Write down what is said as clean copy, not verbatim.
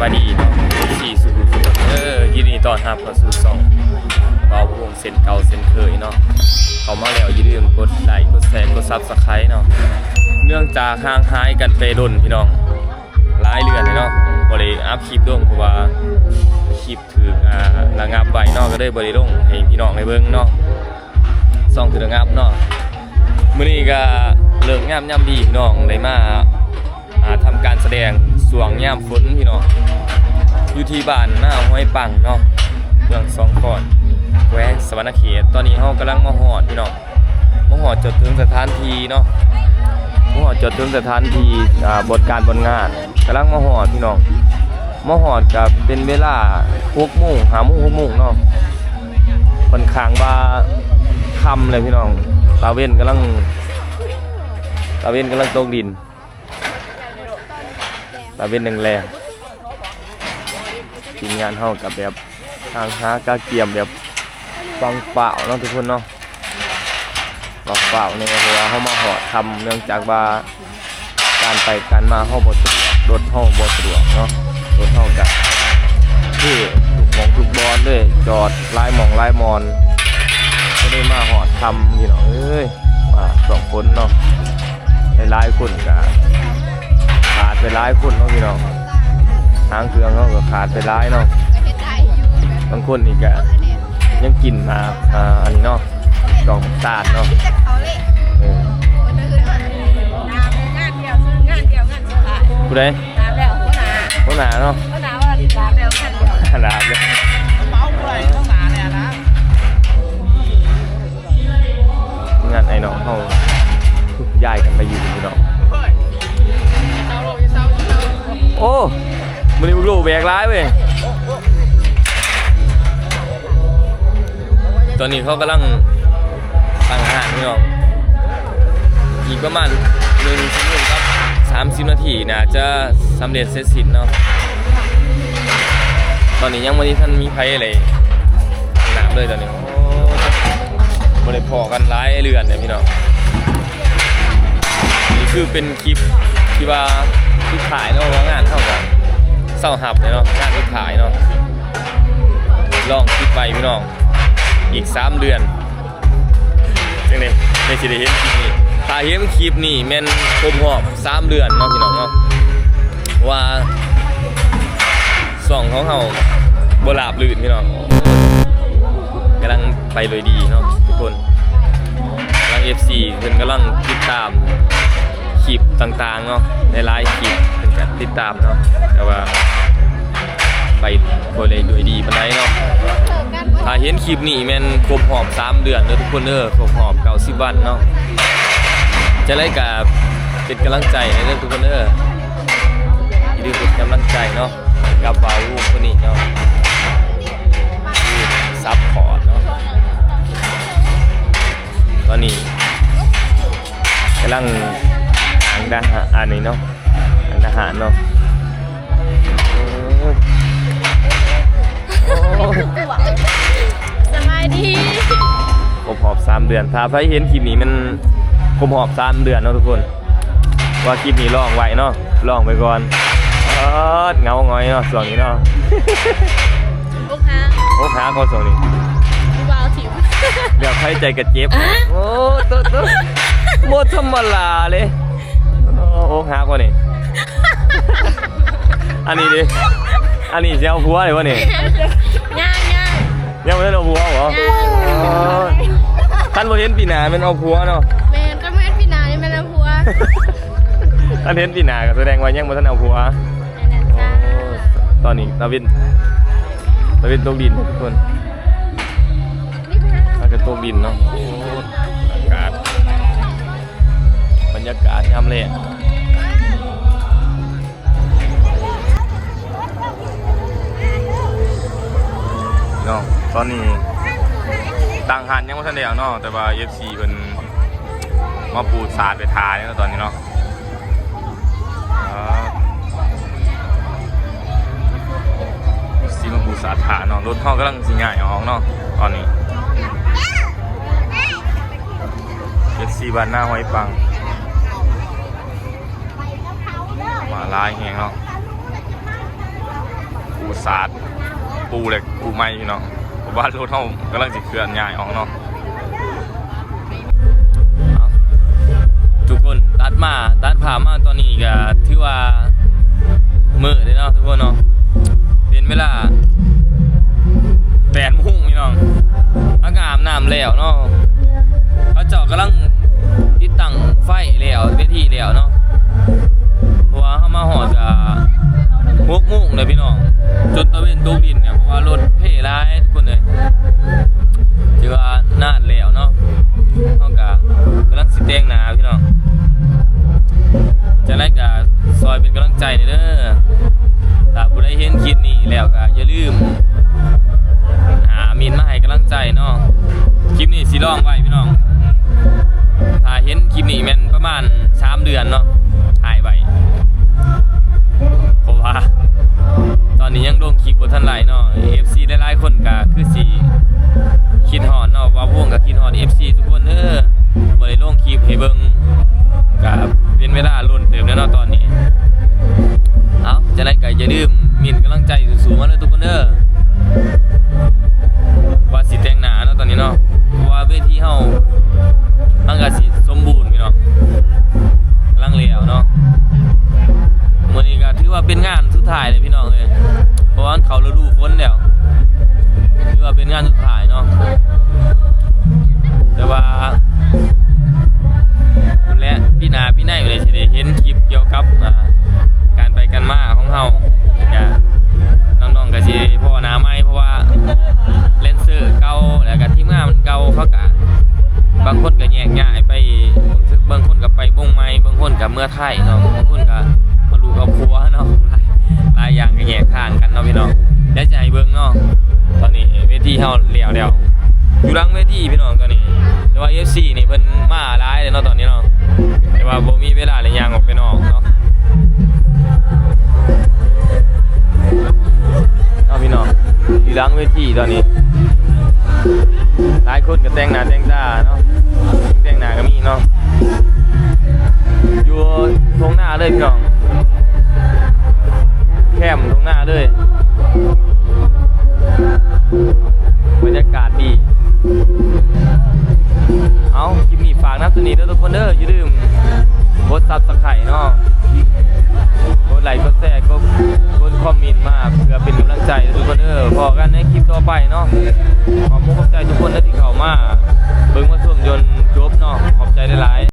บายดีเนาะสี่สุดยินดีต้อนรับเข้าสู่ช่องเราวงเส้นเก่าเส้นเคยเนาะเขามาแล้วอย่าลืมกดไลค์กดแชร์กด Subscribe เนาะเนื่องจากห่างหายกันไปดนพี่น้องหลายเดือนเลยเนาะบ่ได้อัพคลิปลงเพราะว่าคลิปถือระงับไว้เนาะก็เลยบ่ได้ลงให้พี่น้องได้เบิ่งเนาะช่องถือระงับเนาะมื้อนี้ก็เลิกงามยามดีพี่น้องได้มาทำการแสดงสวงยามฝนพี่น้องอยู่ที่บ้านหน้าห้วยปังเนาะเมืองสองขอนแขวงสวรรณเขตตอนนี้เฮากำลังมาฮอดพี่น้องมาฮอดจดถึงสถานที่เนาะมาฮอดจดถึงสถานที่บทการบนงานกำลังมาฮอดพี่น้องมาฮอดก็เป็นเวลา 6:00 น 5:00 นเนาะค่อนข้างว่าค่ำเลยพี่น้องตาเว้นกำลังตกดินตาเว้นแรงทีมงานเฮากับแบบทางหากาเกียมแบบฟังเปล่าเนาะทุกคนเนาะฟังเปล่าเนี่ยเพราะว่าเฮามาหอดทำเนื่องจากว่าการไปการมาเฮาบ่สะดวกรถเฮาบ่สะดวกเนาะรถเฮาก็คือทุกบอนเลยจอดลายหม่องลายมอนก็ได้มาหอดทำพี่น้องเอ้ยมา2 คนเนาะหลายคนก็ขาดไปหลายคนเนาะพี่น้องทางเครื่องเขาก็ขาดไปร้ายเนาะบางคนนี่ก็ยังกินอันนี้เนาะดอกตาลเนาะผู้ใดผู้หนาเนาะขนาดเลยงานไอ้น้องเขาย้ายกันไปอยู่พี่น้องโอ้มันนี่ลูกแบกร้ายเว้ยตอนนี้เขากำลังสั่งอาหารพี่น้องอีกประมาณ1 ชั่วโมงครับ30 นาทีน่าจะสำเร็จเสร็จสิ้นเนาะตอนนี้ยังไม่ได้ท่านมีไผอะไรหนักเลยตอนนี้โอ้ไม่ได้พอกันร้ายเรือนเนี่ยพี่น้องนี่คือเป็นคลิปที่ว่าที่ถ่ายเนาะว่างานเท่ากันเศร้าหับเลยเนาะงานที่ถ่ายเนาะลองคิดไปพี่น้องอีก3 เดือนจังเลยไม่สิได้เห็นคลิปนี้ถ้าเห็นคลิปนี้แม่นครบรอบ3 เดือนเนาะพี่น้องเนาะว่าส่องของเฮาบ่ราบลื่นพี่น้องกำลังไปโดยดีเนาะทุกคนกำลัง FC เพิ่นกำลังติดตามคลิปต่างๆเนาะในไลฟ์คลิปเป็นการติดตามเนาะแต่ว่าไปบ่ได้ด้วยดีปานใดเนาะถ้าเห็นคลิปนี้แม่นครบรอบ3 เดือนเด้อทุกคนเด้อครบรอบ90 วันเนาะจะได้กับเป็นกำลังใจให้เด้อทุกคนเด้ออย่าลืมเป็นกำลังใจเนาะกับบ่าววงคนนี้เนาะซับพอร์ตเนาะตอนนี้กำลังทางด้านอันนี้เนาะทหารเนาะสบายดีครบรอบ3 เดือนถ้าใครเห็นคลิปนี้มันครบรอบ3 เดือนเนาะทุกคนว่าคลิปนี้ลองไว้เนาะลองไปก่อนเงาง้อยเนาะส่วนนี้เนาะโอ้หาเขาส่วนนี้วาวถิวเดี๋ยวใครใจกระเจ็บโอ้ตุ๊ดโมธรรมดาเลยโอ้หากว่านี่อันนี้ดิอันนี้จะเอาผัวเลยวะนี่ยังไม่ได้เอาผัวเหรอท่านบ่เห็นปีหน้ามันเอาผัวเนาะแม่ก็ไม่เห็นปีหน้านี่มันเอาผัวท่านเห็นปีหน้าก็แสดงว่ายังบ่ทันเอาผัวตอนนี้ตะวินตกดินทุกคนอากาศตกดินเนาะบรรยากาศยามแลงเนาะตอนนี้ต่างหันยังไม่ทันได้เอาเนาะแต่ว่า FC เป็นมาปูสาดไปทาเนี่ยตอนนี้เนาะซีมาปูสาดทาเนาะรถห้องกำลังสิง่ายออกเนาะตอนนี้ FC บ้านหน้าห้วยปังมาลายแหงเนาะ ปูสาดปูเหล็กปูไม้พี่น้องเพราะว่ารถเขากำลังจะเคลื่อนย้ายออกเนาะเอาทุกคนตัดผ่ามาตอนนี้ก็ถือว่ามืดเลยเนาะทุกคนเนาะเป็นเวลา8 โมงพี่น้องอากาศอาบน้ำแล้วเนาะเขาเจาะกำลังติดตั้งไฟแล้วเวทีแล้วเนาะเพราะว่าเขามาหอดกับ6 โมงเลยพี่น้องจนตะเวนตกดินเนี่ยเพราะว่ารถเพ่ร้ายทุกคนเลยถือว่านานแล้วเนาะเขากำลังสิแต่งหน้าพี่น้องจะได้กับซอยเป็นกำลังใจเด้อถ้าผู้ใดเห็นคลิปนี้แล้วก็อย่าลืมหามีนมาให้กำลังใจเนาะคลิปนี้สิลองไว้พี่น้องถ้าเห็นคลิปนี้แม่นประมาณ3 เดือนเนาะถ่ายไว้เพราะว่าตอนนี้ยังลงคลิปบ่ทันไหลเนาะ FC หลายๆคนก็คือสิคิดฮอดเนาะว่าวงก็คิดฮอด FC ทุกคนบ่ได้ลงคลิปให้เบิ่งก็เป็นเวลาล้นเติมแล้วเนาะตอนนี้เอาจะได้ก็อย่าลืมมีนกำลังใจสูงๆมาเลยทุกคนว่าสิแต่งหน้าเนาะตอนนี้เนาะเพราะว่าเวทีเฮามันก็สิสมบูรณ์พี่น้องกำลังแล้วเนาะมื้อนี้ก็ถือว่าเป็นงานสุดท้ายเลยพี่น้องเอ้ยเพราะว่าเขาฤดูฝนแล้วถือว่าเป็นงานสุดท้ายเนาะแต่ว่าและพี่นาพี่นายอยู่เลยสิได้เห็นคลิปเกี่ยวกับการไปกันมาของเฮาน้องๆก็สิพ่อหน้าใหม่เพราะว่าเลนเซอร์เก่าแล้วก็ทีมงานมันเก่าเขาก็บางคนก็แยกย้ายไปบางคนก็ไปบ่งใหม่บางคนก็เมื่อไทยเนาะบางคนก็มาลูกเอาผัวเนาะหลายอย่างก็แยกทางกันเนาะพี่น้องเดี๋ยวจะให้เบิ่งเนาะตอนนี้เวทีเฮาแล้วอยู่หลังเวทีพี่น้องตอนนี้แต่ว่า FC นี่เพิ่นมาหลายเลยเนาะตอนนี้เนาะแต่ว่าบ่มีเวลาเลยย่างออกไปนอกเนาะเอาพี่น้องอยู่หลังเวทีตอนนี้หลายคนก็แต่งหน้าแต่งตาเนาะแต่งหน้าก็มีเนาะอยู่ตรงหน้าเลยพี่น้องแคมตรงหน้าเลยบรรยากาศดีเอาคลิปนี้ฝากนับตัวนี้ด้วยทุกคนอย่าลืมกดซับสไครต์เนาะกดไลค์กดแชร์กดคอมเมนต์มาเพื่อเป็นกำลังใจทุกคนพอกันในคลิปต่อไปเนาะขอบคุณขอบใจทุกคนที่เข้ามาเบิ่งมาชมจนจบเนาะขอบใจหลายๆ